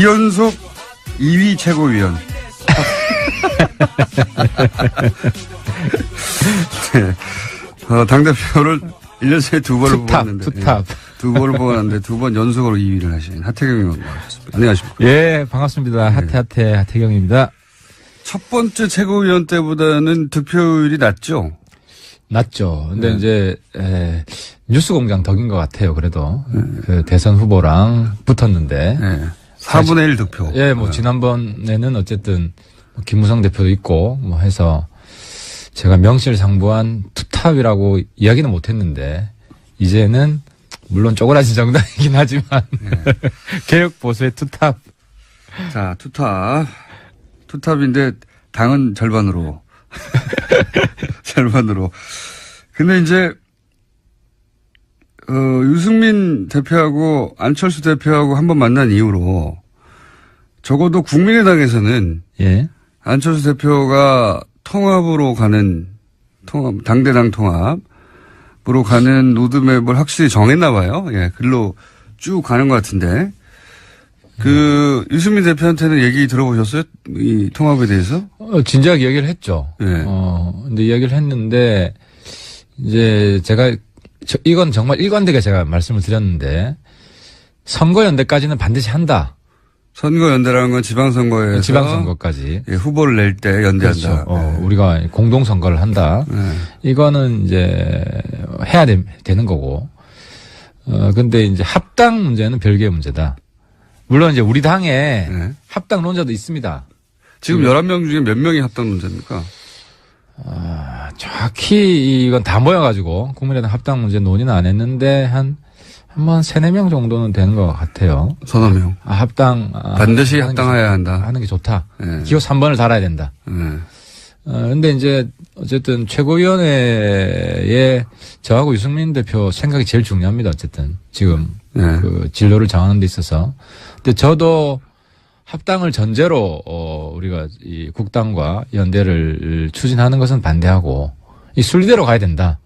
이연속 2위 최고위원. 네. 당대표를 1년 새에 두 번을 뽑았는데. 투탑. 두 번을 뽑았는데 두 번 연속으로 2위를 하신 하태경 의원 나오셨습니다. 안녕하십니까. 예, 반갑습니다. 하태경입니다. 첫 번째 최고위원 때보다는 득표율이 낮죠? 낮죠. 근데 이제, 뉴스공장 덕인 것 같아요, 그래도. 그 대선 후보랑 붙었는데. 네. 4분의 1 득표. 예, 뭐, 지난번에는 어쨌든, 김무성 대표도 있고, 뭐 해서, 제가 명실상부한 투탑이라고 이야기는 못 했는데, 이제는, 물론 쪼그라진 정당이긴 하지만, 개혁 보수의 투탑. 자, 투탑인데, 당은 절반으로. 절반으로. 근데 이제, 유승민 대표하고 안철수 대표하고 한번 만난 이후로 적어도 국민의당에서는 예. 안철수 대표가 통합으로 가는 당대당 통합으로 가는 로드맵을 확실히 정했나 봐요. 예, 글로 쭉 가는 것 같은데 유승민 대표한테는 얘기 들어보셨어요? 이 통합에 대해서? 진지하게 이야기를 했죠. 예. 근데 이야기를 했는데 이제 제가 이건 정말 일관되게 제가 말씀을 드렸는데 선거연대까지는 반드시 한다. 선거연대라는 건 지방선거에서 지방선거까지 후보를 낼 때 연대한다. 그렇죠. 우리가 공동선거를 한다. 이거는 이제 해야 되는 거고. 근데 이제 합당 문제는 별개의 문제다. 물론 이제 우리 당에 합당론자도 있습니다. 지금 11명 중에 몇 명이 합당론자입니까? 정확히 이건 다 모여가지고 국민의당 합당 문제 논의는 안 했는데 한 3-4명 정도는 되는 것 같아요. 서너 명. 합당. 반드시 합당해야 한다. 하는 게 좋다. 네. 기호 3번을 달아야 된다. 네. 근데 이제 어쨌든 최고위원회에 저하고 유승민 대표 생각이 제일 중요합니다. 어쨌든 지금 그 진로를 정하는 데 있어서. 근데 저도 합당을 전제로 우리가 이 국당과 연대를 추진하는 것은 반대하고 이 순리대로 가야 된다.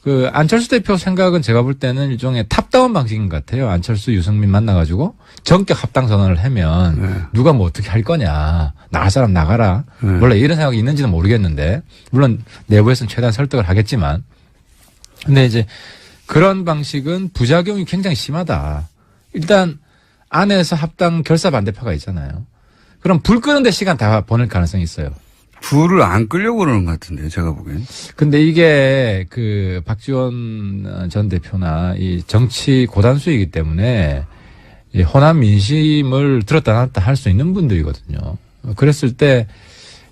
그 안철수 대표 생각은 제가 볼 때는 일종의 탑다운 방식인 것 같아요. 안철수, 유승민 만나가지고 전격 합당 선언을 하면 누가 뭐 어떻게 할 거냐. 나갈 사람 나가라. 원래 이런 생각이 있는지는 모르겠는데 물론 내부에서는 최대한 설득을 하겠지만 근데 이제 그런 방식은 부작용이 굉장히 심하다. 일단 안에서 합당 결사 반대파가 있잖아요. 그럼 불 끄는데 시간 다 보낼 가능성이 있어요. 불을 안 끄려고 그러는 것 같은데요, 제가 보기엔. 근데 이게 그 박지원 전 대표나 이 정치 고단수이기 때문에 이 호남 민심을 들었다 놨다 할 수 있는 분들이거든요. 그랬을 때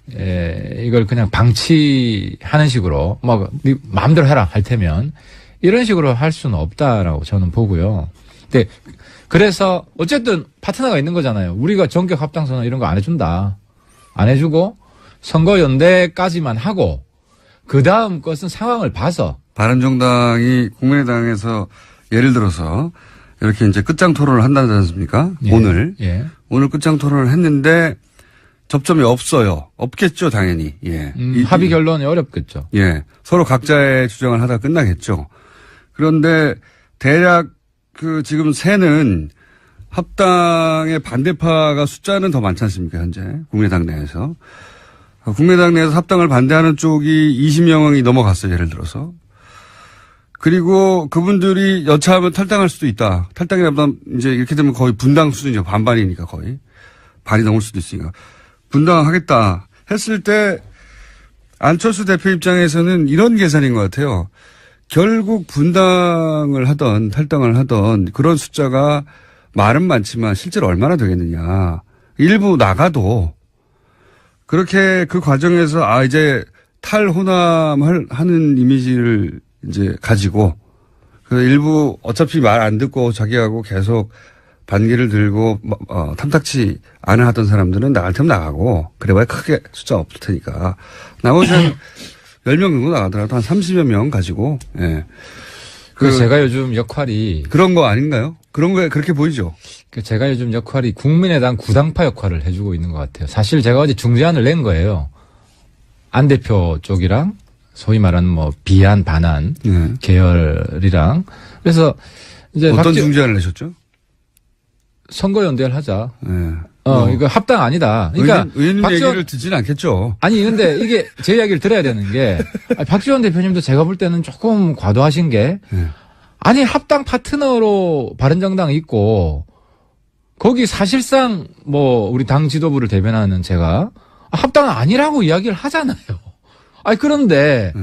이걸 그냥 방치하는 식으로 뭐 네 마음대로 해라 할 테면 이런 식으로 할 수는 없다라고 저는 보고요. 근데 그래서 어쨌든 파트너가 있는 거잖아요. 우리가 전격 합당선언 이런 거 안 해준다. 안 해주고 선거연대까지만 하고 그 다음 것은 상황을 봐서 바른정당이 국민의당에서 예를 들어서 이렇게 이제 끝장 토론을 한다지 않습니까? 예. 오늘. 예. 오늘 끝장 토론을 했는데 접점이 없어요. 없겠죠, 당연히. 예. 합의 결론이 어렵겠죠. 예. 서로 각자의 주장을 하다 끝나겠죠. 그런데 대략 지금 새는 합당의 반대파가 숫자는 더 많지 않습니까, 현재? 국민의당 내에서. 국민의당 내에서 합당을 반대하는 쪽이 20명이 넘어갔어요, 예를 들어서. 그리고 그분들이 여차하면 탈당할 수도 있다. 탈당이라면 이제 이렇게 되면 거의 분당 수준이죠. 반반이니까 거의. 반이 넘을 수도 있으니까. 분당하겠다 했을 때 안철수 대표 입장에서는 이런 계산인 것 같아요. 결국 분당을 하던 탈당을 하던 그런 숫자가 말은 많지만 실제로 얼마나 되겠느냐. 일부 나가도 그렇게 그 과정에서 이제 탈호남을 하는 이미지를 이제 가지고 그 일부 어차피 말 안 듣고 자기하고 계속 반기를 들고 탐탁치 않아 하던 사람들은 나갈 테면 나가고 그래봐야 크게 숫자 없을 테니까 나머지 한 10명 정도 나가더라도 한 30여 명 가지고 예. 제가 요즘 역할이 그런 거 아닌가요? 그런 거에 그렇게 보이죠. 제가 요즘 역할이 국민의당 구당파 역할을 해주고 있는 것 같아요. 사실 제가 어제 중재안을 낸 거예요. 안 대표 쪽이랑 소위 말하는 뭐 비안 반안 계열이랑 그래서 이제 어떤 중재안을 내셨죠? 선거연대를 하자. 네. 이거 합당 아니다. 그러니까 의원님 얘기를 듣지는 않겠죠. 아니 근데 이게 제 이야기를 들어야 되는 게 박지원 대표님도 제가 볼 때는 조금 과도하신 게 아니 합당 파트너로 바른정당 있고 거기 사실상 뭐 우리 당 지도부를 대변하는 제가 합당은 아니라고 이야기를 하잖아요. 아니 그런데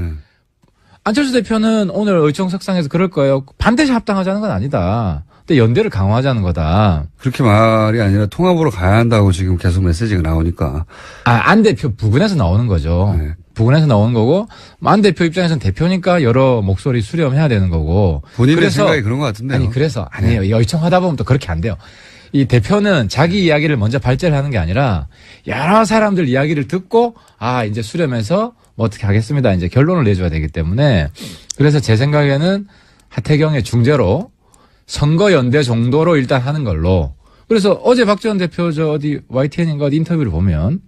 안철수 대표는 오늘 의총석상에서 그럴 거예요. 반드시 합당하자는 건 아니다. 근데 연대를 강화하자는 거다. 그렇게 말이 아니라 통합으로 가야 한다고 지금 계속 메시지가 나오니까. 안 대표 부근에서 나오는 거죠. 네. 부근에서 나오는 거고 안 대표 입장에서는 대표니까 여러 목소리 수렴해야 되는 거고. 본인의 생각이 그런 것 같은데요. 아니 그래서 아니에요. 의총하다 보면 또 그렇게 안 돼요. 이 대표는 자기 이야기를 먼저 발제를 하는 게 아니라 여러 사람들 이야기를 듣고 이제 수렴해서 뭐 어떻게 하겠습니다. 이제 결론을 내줘야 되기 때문에 그래서 제 생각에는 하태경의 중재로 선거연대 정도로 일단 하는 걸로. 그래서 어제 박지원 대표 어디 YTN인가 어디 인터뷰를 보면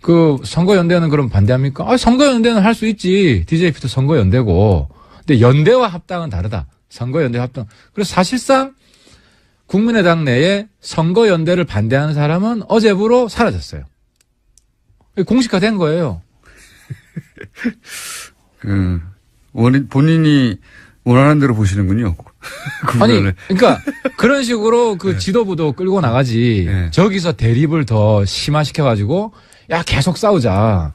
그 선거연대는 그럼 반대합니까? 선거연대는 할 수 있지. DJP도 선거연대고. 근데 연대와 합당은 다르다. 선거연대 합당. 그래서 사실상 국민의당 내에 선거연대를 반대하는 사람은 어제부로 사라졌어요. 공식화된 거예요. 본인이 원하는 대로 보시는군요. 아니, 그러니까 그런 식으로 그 지도부도 끌고 나가지. 저기서 대립을 더 심화시켜가지고 야 계속 싸우자.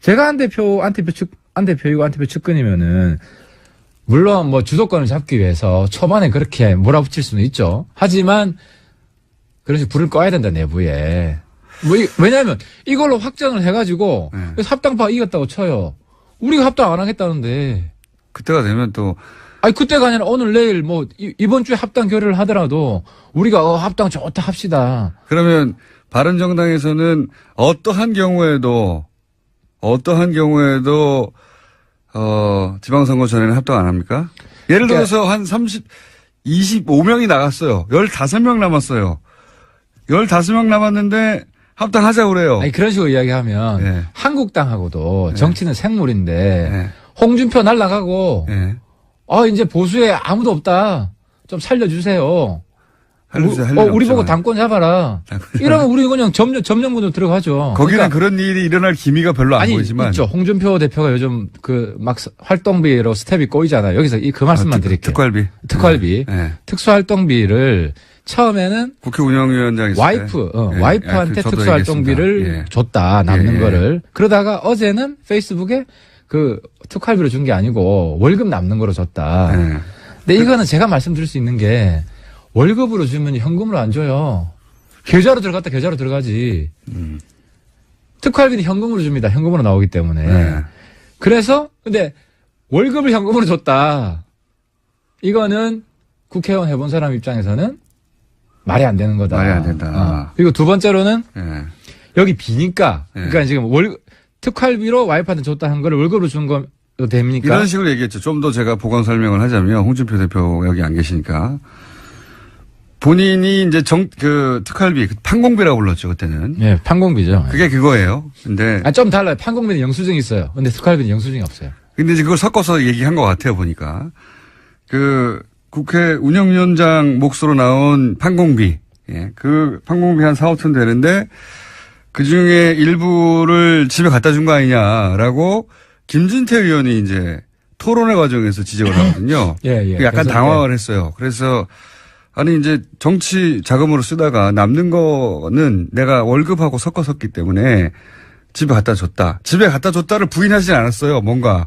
제가 안 대표이고 안 대표 측근이면은 물론 뭐 주도권을 잡기 위해서 초반에 그렇게 몰아붙일 수는 있죠. 하지만 그런 식으로 불을 꺼야 된다 내부에. 왜냐하면 이걸로 확정을 해가지고 합당파 이겼다고 쳐요. 우리가 합당 안 하겠다는데. 그때가 되면 또. 아니 그때가 아니라 오늘 내일 뭐 이번 주에 합당 결의를 하더라도 우리가 합당 좋다 합시다. 그러면 바른정당에서는 어떠한 경우에도 지방선거 전에는 합당 안 합니까? 예를 들어서 한 25명이 나갔어요. 15명 남았어요. 15명 남았는데 합당하자고 그래요. 아니 그런 식으로 이야기하면 한국당하고도 정치는 생물인데 홍준표 날라가고 이제 보수에 아무도 없다. 좀 살려주세요. 우리 보고 당권 잡아라. 이러면 우리 그냥 점령군으로 들어가죠. 거기는 그러니까 그런 일이 일어날 기미가 별로 안 보이지만. 있죠. 홍준표 대표가 요즘 막 활동비로 스텝이 꼬이잖아요. 여기서 그 말씀만 드릴게요. 특활비. 특수활동비를 처음에는 국회 운영위원장이 와이프한테 특수활동비를 줬다. 남는 거를. 그러다가 어제는 페이스북에 그 특활비로 준 게 아니고 월급 남는 거로 줬다. 근데 이거는 제가 말씀드릴 수 있는 게 월급으로 주면 현금으로 안 줘요. 계좌로 들어갔다 계좌로 들어가지. 특활비는 현금으로 줍니다. 현금으로 나오기 때문에. 그래서 근데 월급을 현금으로 줬다. 이거는 국회의원 해본 사람 입장에서는 말이 안 되는 거다. 말이 안 된다. 그리고 두 번째로는 여기 비니까. 그러니까 지금 특활비로 와이프한테 줬다 한 거를 월급으로 준 거 됩니까? 이런 식으로 얘기했죠. 좀 더 제가 보강 설명을 하자면 홍준표 대표 여기 안 계시니까. 본인이 이제 특활비, 판공비라고 불렀죠, 그때는. 네, 판공비죠. 그게 그거예요. 근데. 좀 달라요. 판공비는 영수증이 있어요. 근데 특활비는 영수증이 없어요. 근데 이제 그걸 섞어서 얘기한 것 같아요, 보니까. 국회 운영위원장 몫으로 나온 판공비. 그 판공비 한 4, 5천 되는데 그 중에 일부를 집에 갖다 준 거 아니냐라고 김진태 의원이 이제 토론회 과정에서 지적을 하거든요. 약간 당황을 했어요. 그래서 아니 이제 정치 자금으로 쓰다가 남는 거는 내가 월급하고 섞어 썼기 때문에 집에 갖다 줬다. 집에 갖다 줬다를 부인하지 않았어요. 뭔가.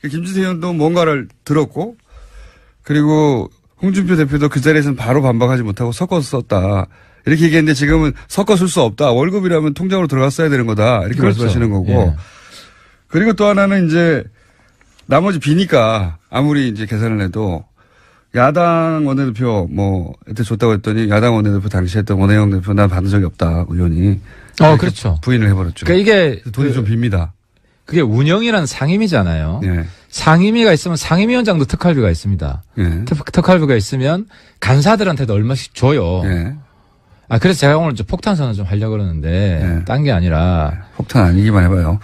김진태 의원도 뭔가를 들었고 그리고 홍준표 대표도 그 자리에서는 바로 반박하지 못하고 섞어서 썼다. 이렇게 얘기했는데 지금은 섞어 쓸 수 없다. 월급이라면 통장으로 들어갔어야 되는 거다. 이렇게 말씀하시는 거고. 그리고 또 하나는 이제 나머지 비니까 아무리 이제 계산을 해도 야당 원내대표 이때 줬다고 했더니 야당 원내대표 당시 했던 원혜영 대표 난 받은 적이 없다. 의원이. 그렇죠. 부인을 해버렸죠. 그러니까 이게 돈이 좀 빕니다. 그게 운영이라는 상임위잖아요. 상임위가 있으면 상임위원장도 특활비가 있습니다. 특활비가 있으면 간사들한테도 얼마씩 줘요. 그래서 제가 오늘 폭탄 선언 좀 하려고 그러는데 딴 게 아니라 폭탄 아니기만 해봐요.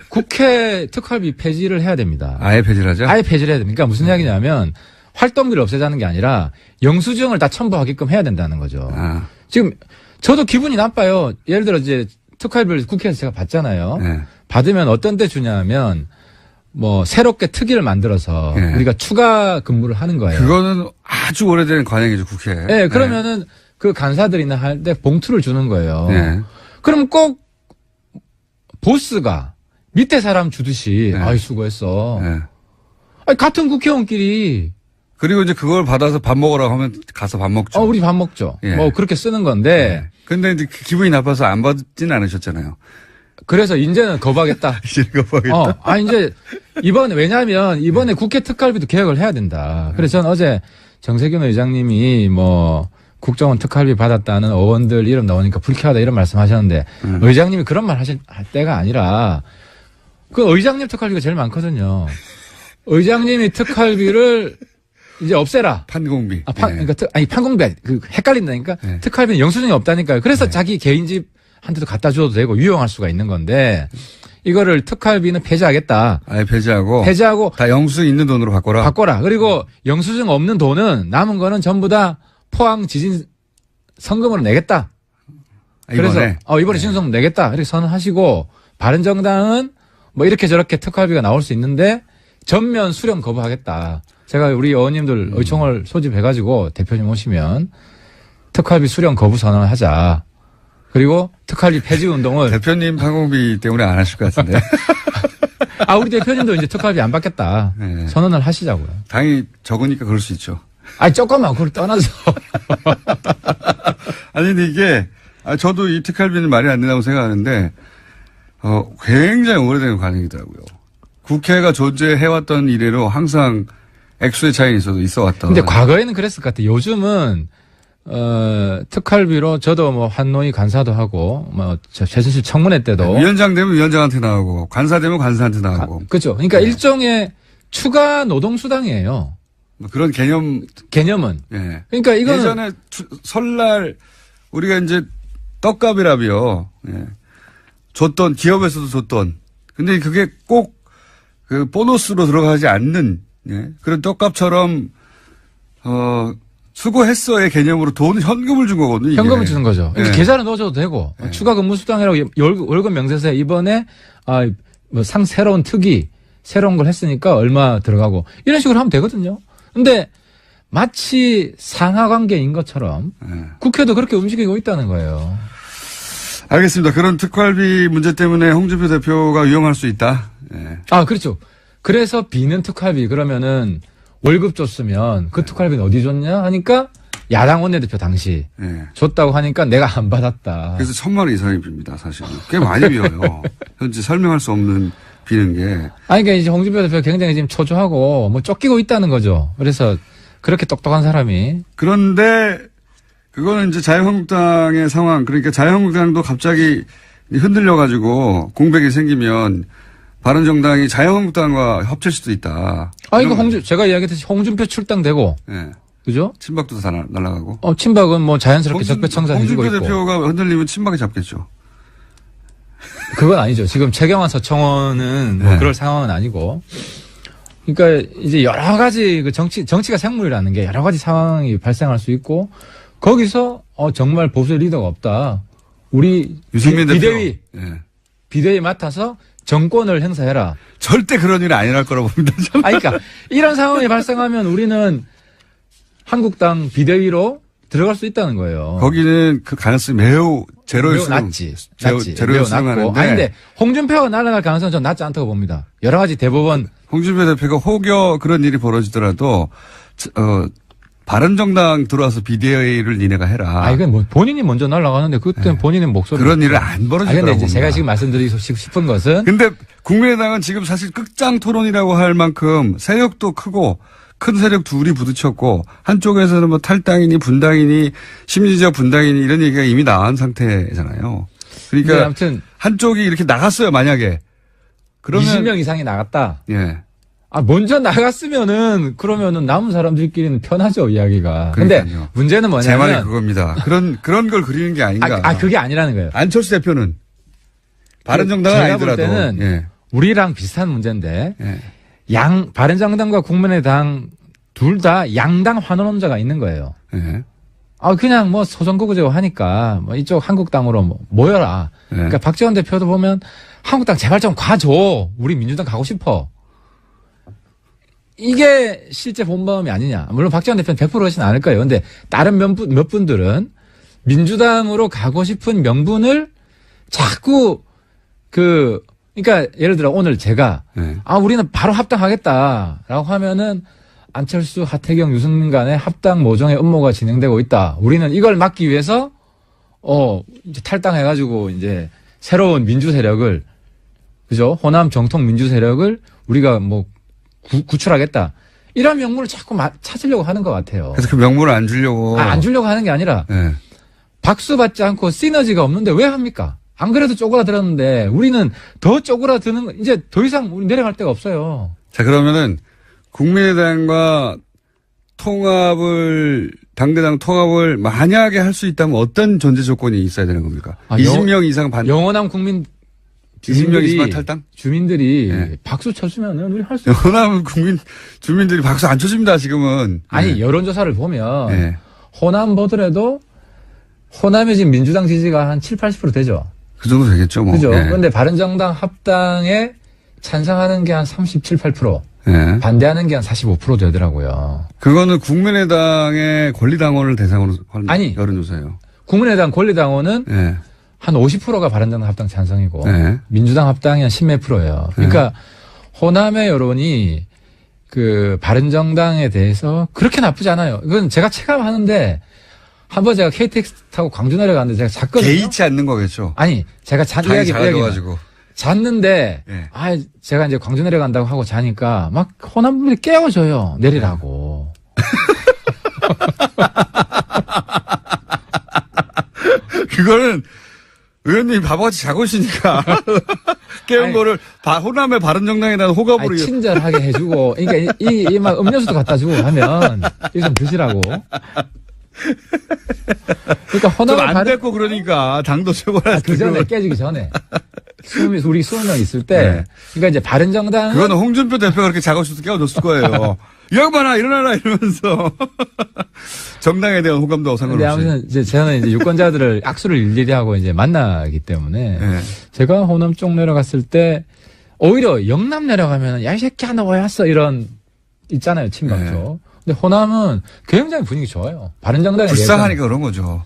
국회 특활비 폐지를 해야 됩니다. 아예 폐지를 하죠? 아예 폐지를 해야 됩니다. 그러니까 무슨 이야기냐면 활동비를 없애자는 게 아니라 영수증을 다 첨부하게끔 해야 된다는 거죠. 아. 지금 저도 기분이 나빠요. 예를 들어 이제 특활비를 국회에서 제가 받잖아요. 네. 받으면 어떤 때 주냐면 뭐 새롭게 특위를 만들어서 네. 우리가 추가 근무를 하는 거예요. 그거는 아주 오래된 관행이죠, 국회에. 네, 그러면은 그 간사들이나 할 때 봉투를 주는 거예요. 네. 그럼 꼭 보스가 밑에 사람 주듯이 네. 아이 수고했어. 네. 아니, 같은 국회의원끼리 그리고 이제 그걸 받아서 밥 먹으라고 하면 가서 밥 먹죠. 우리 밥 먹죠. 예. 뭐 그렇게 쓰는 건데 네. 근데 이제 기분이 나빠서 안 받진 않으셨잖아요. 그래서 이제는 거부하겠다. 이제 거부하겠다. 이제 왜냐하면 이번에 국회 특활비도 개혁을 해야 된다. 그래서 저는 어제 정세균 의장님이 뭐 국정원 특활비 받았다는 의원들 이름 나오니까 불쾌하다 이런 말씀하셨는데 의장님이 그런 말 할 때가 아니라 그 의장님 특활비가 제일 많거든요. 의장님이 특활비를 이제 없애라. 판공비. 그러니까 판공비 헷갈린다니까. 네. 특활비는 영수증이 없다니까요. 그래서 자기 개인 집한테도 갖다 줘도 되고 유용할 수가 있는 건데 이거를 특활비는 폐지하겠다. 아예 폐지하고 다 영수증 있는 돈으로 바꿔라. 그리고 영수증 없는 돈은 남은 거는 전부 다 포항 지진 성금으로 내겠다. 그래서 이번에 신성 내겠다. 이렇게 선언하시고 바른정당은 뭐 이렇게 저렇게 특활비가 나올 수 있는데 전면 수령 거부하겠다. 제가 우리 의원님들 의총을 소집해가지고 대표님 오시면 특활비 수령 거부 선언을 하자. 그리고 특활비 폐지 운동을 대표님 판공비 때문에 안 하실 것 같은데. 우리 대표님도 이제 특활비 안 받겠다. 네. 선언을 하시자고요. 당이 적으니까 그럴 수 있죠. 조금만 그걸 떠나서. 아니 근데 이게 저도 이 특활비는 말이 안 된다고 생각하는데 굉장히 오래된 관행이더라고요. 국회가 존재해왔던 이래로 항상 액수의 차이는 있어 왔던. 근데 과거에는 그랬을 것 같아요. 요즘은 특활비로 저도 뭐 한노위 간사도 하고 뭐 최순실 청문회 때도 위원장 되면 위원장한테 나오고 간사 되면 간사한테 나오고. 그렇죠. 그러니까 일종의 추가 노동수당이에요. 뭐 그런 개념은. 예. 그러니까 이거는 예전에 설날 우리가 이제 떡값이라며 줬던 기업에서도 줬던. 근데 그게 꼭 그 보너스로 들어가지 않는 그런 떡값처럼 수고했어의 개념으로 현금을 준 거거든요. 현금을 주는 거죠. 네. 계좌를 넣어줘도 되고 추가 근무수당이라고 월급 명세서에 이번에 뭐 새로운 특위 새로운 걸 했으니까 얼마 들어가고 이런 식으로 하면 되거든요. 근데 마치 상하관계인 것처럼 국회도 그렇게 움직이고 있다는 거예요. 알겠습니다. 그런 특활비 문제 때문에 홍준표 대표가 위험할 수 있다. 그렇죠. 그래서 비는 특활비 그러면은 월급 줬으면 그 특활비는 어디 줬냐 하니까 야당 원내대표 당시 줬다고 하니까 내가 안 받았다. 그래서 1,000만 원 이상이 빕니다. 사실 꽤 많이 비어요. 현재 설명할 수 없는 비는 게. 그러니까 이제 홍준표 대표 굉장히 지금 초조하고 뭐 쫓기고 있다는 거죠. 그래서 그렇게 똑똑한 사람이. 그런데 그거는 이제 자유한국당의 상황, 그러니까 자유한국당도 갑자기 흔들려가지고 공백이 생기면 바른정당이 자유한국당과 합칠 수도 있다. 이거 제가 이야기했듯이 홍준표 출당되고. 그죠? 친박도 다 날아가고. 친박은 뭐 자연스럽게 적폐청산 해주고 있고. 홍준표 대표가 흔들리면 친박이 잡겠죠. 그건 아니죠. 지금 최경환 서청원은 뭐 그럴 상황은 아니고. 그러니까 이제 여러 가지 정치가 생물이라는 게 여러 가지 상황이 발생할 수 있고 거기서 정말 보수 리더가 없다. 우리 유승민 비대위 맡아서 정권을 행사해라. 절대 그런 일은 아니랄 거라고 봅니다. 그러니까 이런 상황이 발생하면 우리는 한국당 비대위로 들어갈 수 있다는 거예요. 거기는 그 가능성이 매우 제로일 낮지. 제로일 수능하는데. 근데 홍준표가 날아갈 가능성은 전 낮지 않다고 봅니다. 여러 가지 대법원. 홍준표 대표가 혹여 그런 일이 벌어지더라도 바른정당 들어와서 비대위를 니네가 해라. 이건 뭐 본인이 먼저 날아가는데 그때는 본인의 목소리. 그런 일은 안 벌어질 거라고 봅니다. 제가 지금 말씀드리고 싶은 것은. 근데 국민의당은 지금 사실 끝장 토론이라고 할 만큼 세력도 크고 큰 세력 둘이 부딪혔고 한쪽에서는 뭐 탈당이니 분당이니 심리적 분당이니 이런 얘기가 이미 나온 상태잖아요. 그러니까 아무튼 한쪽이 이렇게 나갔어요 만약에. 그러면 20명 이상이 나갔다. 예. 먼저 나갔으면은 그러면은 남은 사람들끼리는 편하죠 이야기가. 근데 문제는 뭐냐면 제 말이 그겁니다. 그런 걸 그리는 게 아닌가. 그게 아니라는 거예요. 안철수 대표는 바른정당은 제가 아니더라도 볼 때는 우리랑 비슷한 문제인데 바른정당과 국민의당 둘 다 양당 환원론자가 있는 거예요. 예. 그냥 뭐 소선거구제고 하니까 뭐 이쪽 한국당으로 뭐 모여라. 예. 그러니까 박지원 대표도 보면 한국당 제발 좀 가줘. 우리 민주당 가고 싶어. 이게 실제 본마음이 아니냐. 물론 박지원 대표는 100% 그러진 않을 거예요. 근데 다른 몇 분들은 민주당으로 가고 싶은 명분을 자꾸 그러니까 예를 들어 오늘 제가 네. 우리는 바로 합당하겠다라고 하면은 안철수, 하태경, 유승민 간의 합당 모종의 음모가 진행되고 있다. 우리는 이걸 막기 위해서 이제 탈당해가지고 이제 새로운 민주 세력을 그죠? 호남 정통 민주 세력을 우리가 뭐 구출하겠다. 이런 명분을 자꾸 찾으려고 하는 것 같아요. 그래서 그 명분을 안 주려고. 안 주려고 하는 게 아니라 네. 박수 받지 않고 시너지가 없는데 왜 합니까? 안 그래도 쪼그라들었는데 우리는 더 쪼그라드는 이제 더 이상 우리 내려갈 데가 없어요. 자, 그러면은 국민의당과 당대당 통합을 만약에 할 수 있다면 어떤 전제 조건이 있어야 되는 겁니까? 20명 이상 영원한 국민 20명 이상 탈당? 주민들이 네. 박수 쳐주면은 우리 할 수 있어요. 호남 주민들이 박수 안 쳐줍니다, 지금은. 아니, 네. 여론조사를 보면 네. 호남 보더라도 호남의 지금 민주당 지지가 한 7, 80% 되죠. 그 정도 되겠죠, 뭐. 그죠. 네. 그런데 바른정당 합당에 찬성하는 게 한 37, 8%. 네. 반대하는 게 한 45% 되더라고요. 그거는 국민의당의 권리당원을 대상으로 한 여론조사예요. 국민의당 권리당원은 네. 한 50%가 바른정당 합당 찬성이고 네. 민주당 합당이 한 10몇 %예요. 그러니까 호남의 여론이 그 바른정당에 대해서 그렇게 나쁘지 않아요. 이건 제가 체감하는데 한번 제가 KTX 타고 광주 내려갔는데 제가 잤거든요. 개의치 않는 거겠죠. 아니 제가 이야기 가지고 잤는데 네. 제가 이제 광주 내려간다고 하고 자니까 막 호남 분들이 깨워줘요. 내리라고. 그거는 의원님이 바보같이 자고 있으니까 깨운 거를 호남의 바른정당에 대한 호감으로 친절하게 해주고 그러니까 이 막 음료수도 갖다 주고 하면 이거 좀 드시라고. 그러니까 호남의 안 됐고 그러니까 당도 최고라. 그 전에 깨지기 전에 우리 20명 있을 때 네. 그러니까 이제 바른정당 그거는 홍준표 대표가 그렇게 자고 있어서 깨워줬을 거예요. 이 양반아 일어나라 이러면서 정당에 대한 호감도 상관없이. 아무튼 이제 저는 이제 유권자들을 악수를 일일이 하고 이제 만나기 때문에 네. 제가 호남 쪽 내려갔을 때 오히려 영남 내려가면 야 이 새끼야 너 왜 왔어 이런 있잖아요 친박죠. 근데 호남은 굉장히 분위기 좋아요. 바른정당에 불쌍하니까 그런 거죠.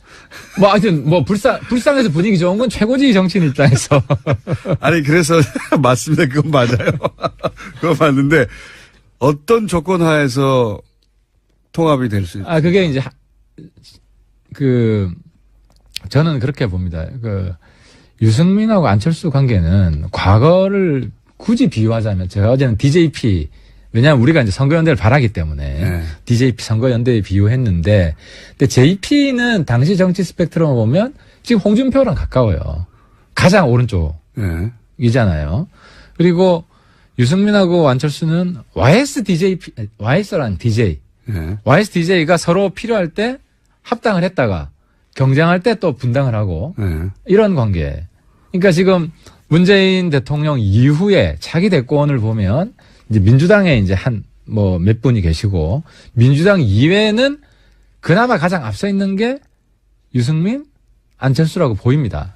뭐 하여튼 뭐 불쌍해서 분위기 좋은 건 최고지 정치인 입장에서. 아니 그래서 맞습니다. 그건 맞아요. 그건 맞는데 어떤 조건 하에서 통합이 될 수 있어요? 그게 이제 저는 그렇게 봅니다. 유승민하고 안철수 관계는 과거를 굳이 비유하자면 제가 어제는 DJP 왜냐하면 우리가 이제 선거연대를 바라기 때문에 DJP 선거연대에 비유했는데 근데 JP는 당시 정치 스펙트럼을 보면 지금 홍준표랑 가까워요. 가장 오른쪽이잖아요. 그리고 유승민하고 안철수는 YS라는 DJ. YSDJ가 서로 필요할 때 합당을 했다가 경쟁할 때 또 분당을 하고 이런 관계. 그러니까 지금 문재인 대통령 이후에 차기 대권을 보면 이제 민주당에 이제 몇 분이 계시고 민주당 이외에는 그나마 가장 앞서 있는 게 유승민, 안철수라고 보입니다.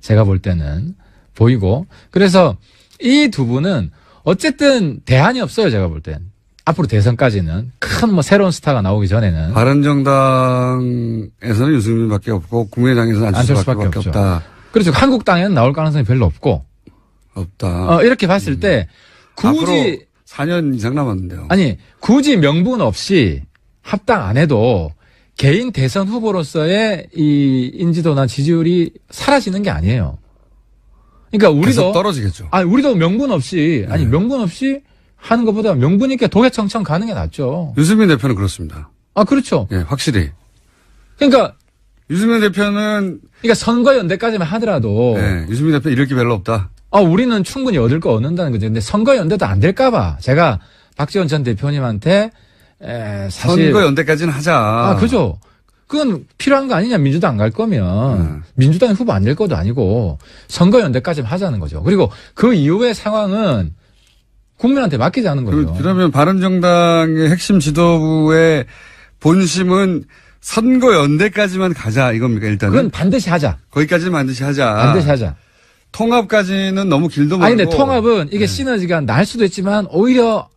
제가 볼 때는 보이고 그래서 이 두 분은 어쨌든 대안이 없어요. 제가 볼 땐. 앞으로 대선까지는 큰 새로운 스타가 나오기 전에는. 바른정당에서는 유승민밖에 없고 국민의당에서는 안철수밖에 없다. 그렇죠. 한국당에는 나올 가능성이 별로 없다. 이렇게 봤을 때 굳이 4년 이상 남았는데요. 아니 굳이 명분 없이 합당 안 해도 개인 대선 후보로서의 이 인지도나 지지율이 사라지는 게 아니에요. 그러니까 우리도 떨어지겠죠. 우리도 명분 없이 명분 없이 하는 것보다 명분 있게 도회청청 가는 게 낫죠. 유승민 대표는 그렇습니다. 그렇죠. 예, 확실히. 그러니까 유승민 대표는 선거연대까지만 하더라도 유승민 대표 이럴 게 별로 없다. 우리는 충분히 얻을 거 얻는다는 거죠. 근데 선거연대도 안 될까봐 제가 박지원 전 대표님한테 사실 선거연대까지는 하자. 그죠. 그건 필요한 거 아니냐. 민주당 안 갈 거면 민주당 후보 안 될 것도 아니고 선거연대까지만 하자는 거죠. 그리고 그 이후의 상황은 국민한테 맡기자는 거죠. 그러면 바른정당의 핵심 지도부의 본심은 선거연대까지만 가자 이겁니까 일단은? 그건 반드시 하자. 거기까지는 반드시 하자. 반드시 하자. 통합까지는 너무 길도 멀고. 아니 근데 통합은 이게 시너지가 날 수도 있지만 오히려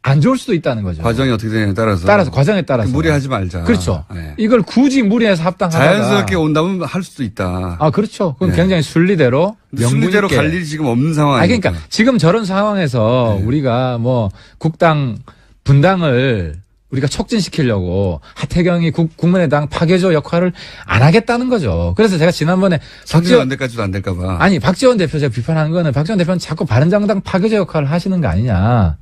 안 좋을 수도 있다는 거죠. 과정이 어떻게 되냐에 따라서. 과정에 따라서. 무리하지 말자. 그렇죠. 네. 이걸 굳이 무리해서 합당하다가. 자연스럽게 온다면 할 수도 있다. 아, 그렇죠. 그건 네. 굉장히 순리대로. 순리대로 갈 일이 지금 없는 상황이니까. 그러니까 지금 저런 상황에서 우리가 뭐 국당 분당을 우리가 촉진시키려고 하태경이 국민의당 파괴조 역할을 안 하겠다는 거죠. 그래서 제가 지난번에 선거연대까지도 안 될까 봐. 아니 박지원 대표 제가 비판하는 거는 박지원 대표는 자꾸 바른정당 파괴조 역할을 하시는 거 아니냐.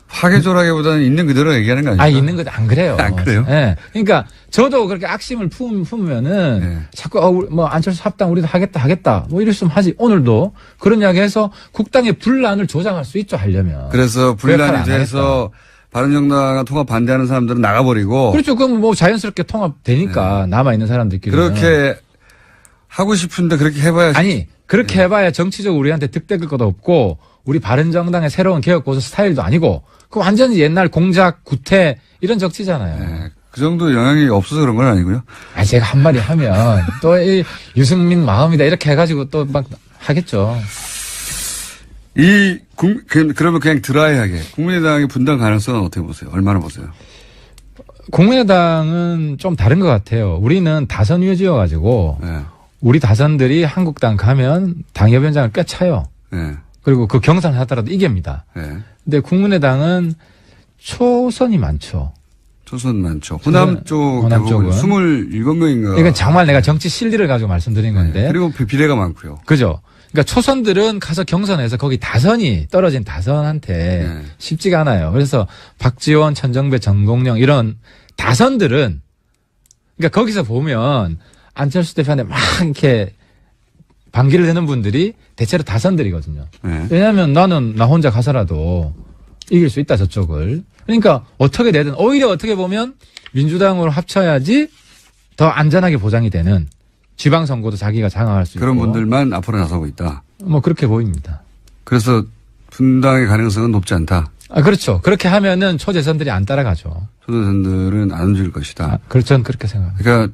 파괴조라기보다는 있는 그대로 얘기하는 거 아니에요? 아, 있는 것도 안 그래요. 안 그래요? 예. 네. 그러니까 저도 그렇게 악심을 품으면은 네. 자꾸 뭐 안철수 합당 우리도 하겠다. 뭐 이랬으면 하지. 오늘도 그런 이야기 해서 국당의 분란을 조장할 수 있죠, 하려면. 그래서 그 역할을 분란이 안 돼서 바른정당과 통합 반대하는 사람들은 나가버리고. 그렇죠. 그럼 뭐 자연스럽게 통합되니까 남아있는 사람들끼리. 그렇게 하고 싶은데 그렇게 해봐야. 아니, 그렇게 해봐야 정치적으로 우리한테 득대길 것도 없고 우리 바른정당의 새로운 개혁고서 스타일도 아니고 그 완전히 옛날 공작, 구태 이런 정치잖아요. 네. 그 정도 영향이 없어서 그런 건 아니고요. 아, 제가 한마디 하면 또 이 유승민 마음이다 이렇게 해가지고 또 막 하겠죠. 그러면 그냥 드라이하게 국민의당의 분당 가능성은 어떻게 보세요? 얼마나 보세요? 국민의당은 좀 다른 것 같아요. 우리는 다선 위주여가지고 네. 우리 다선들이 한국당 가면 당협위원장을 꿰차요. 네. 그리고 그 경선을 하더라도 이깁니다. 네. 근데 국민의당은 초선이 많죠. 초선 많죠. 호남 쪽 호남 쪽은 27명인가. 이건 정말 내가 정치 실리를 가지고 말씀드린 건데. 네. 그리고 비례가 많고요. 그죠. 그러니까 초선들은 가서 경선에서 거기 다선이 떨어진 다선한테 네. 쉽지가 않아요. 그래서 박지원, 천정배, 정동영 이런 다선들은 그러니까 거기서 보면 안철수 대표한테 막 이렇게 반기를 내는 분들이 대체로 다선들이거든요. 네. 왜냐하면 나는 나 혼자 가서라도 이길 수 있다 저쪽을. 그러니까 어떻게 되든 오히려 어떻게 보면 민주당으로 합쳐야지 더 안전하게 보장이 되는 지방선거도 자기가 장악할 수 있고. 그런 분들만 앞으로 나서고 있다. 뭐 그렇게 보입니다. 그래서 분당의 가능성은 높지 않다. 아, 그렇죠. 그렇게 하면은 초재선들이 안 따라가죠. 초대선들은 안 움직일 것이다. 아, 그렇죠. 저는 그렇게 생각합니다. 그러니까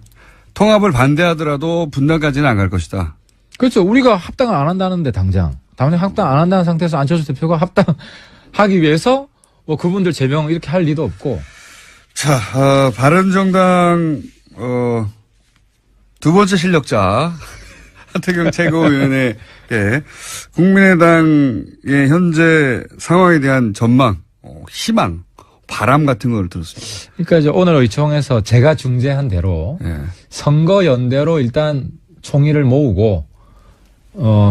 통합을 반대하더라도 분당까지는 안 갈 것이다. 그렇죠. 우리가 합당을 안 한다는데 당장 합당 안 한다는 상태에서 안철수 대표가 합당하기 위해서 뭐 그분들 제명 이렇게 할 리도 없고. 자, 바른정당 두 번째 실력자 하태경 최고위원에게 국민의당의 현재 상황에 대한 전망, 희망, 바람 같은 걸 들었습니다. 그러니까 이제 오늘 의총에서 제가 중재한 대로 예. 선거연대로 일단 총의를 모으고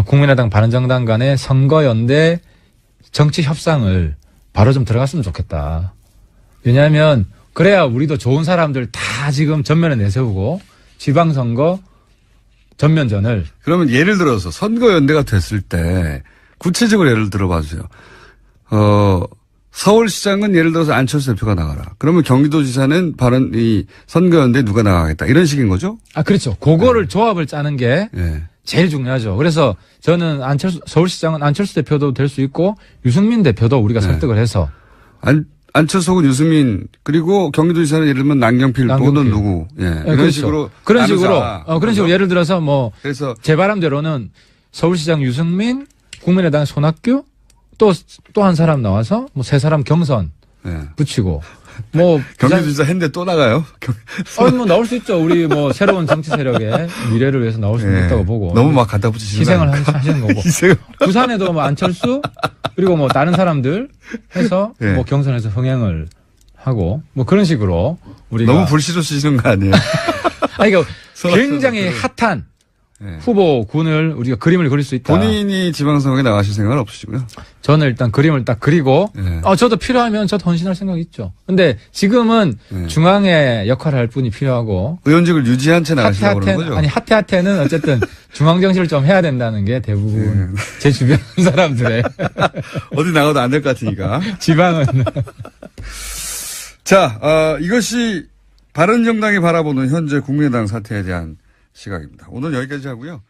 국민의당 바른정당 간의 선거연대 정치 협상을 바로 좀 들어갔으면 좋겠다. 왜냐하면 그래야 우리도 좋은 사람들 다 지금 전면에 내세우고 지방선거 전면전을. 그러면 예를 들어서 선거연대가 됐을 때 구체적으로 예를 들어봐 주세요. 서울시장은 예를 들어서 안철수 대표가 나가라. 그러면 경기도지사는 이 선거연대 누가 나가겠다. 이런 식인 거죠? 아, 그렇죠. 그거를 조합을 짜는 게 예. 제일 중요하죠. 그래서 저는 서울시장은 안철수 대표도 될 수 있고 유승민 대표도 우리가 설득을 해서. 안철수 혹은 유승민 그리고 경기도지사는 예를 들면 남경필 또는 누구. 예. 네, 이런 그렇죠. 식으로. 그런 식으로 예를 들어서 뭐. 그래서 제 바람대로는 서울시장 유승민, 국민의당 손학규 또 한 사람 나와서 뭐 세 사람 경선 예. 붙이고 뭐 경기도지사 했는데 또 나가요? 뭐 나올 수 있죠. 우리 뭐 새로운 정치 세력의 미래를 위해서 나올 수 예. 있다고 보고 너무 막 갖다 붙이시는 희생을 하시는 거고. 희생을. 부산에도 뭐 안철수 그리고 뭐 다른 사람들 해서 예. 뭐 경선에서 흥행을 하고 뭐 그런 식으로 우리가 너무 불시로 쓰시는 거 아니에요? 아니 그러니까 굉장히 핫한 예. 후보군을 우리가 그림을 그릴 수 있다. 본인이 지방선거에 나가실 생각은 없으시고요? 저는 일단 그림을 딱 그리고 예. 저도 필요하면 저도 헌신할 생각이 있죠. 근데 지금은 예. 중앙의 역할을 할 분이 필요하고 의원직을 유지한 채 나가시려고 그러는 거죠? 아니 하태는 어쨌든 중앙 정치를 좀 해야 된다는 게 대부분 제 주변 사람들의 어디 나가도 안 될 것 같으니까. 지방은 자, 이것이 바른정당이 바라보는 현재 국민의당 사태에 대한 시각입니다. 오늘 여기까지 하고요.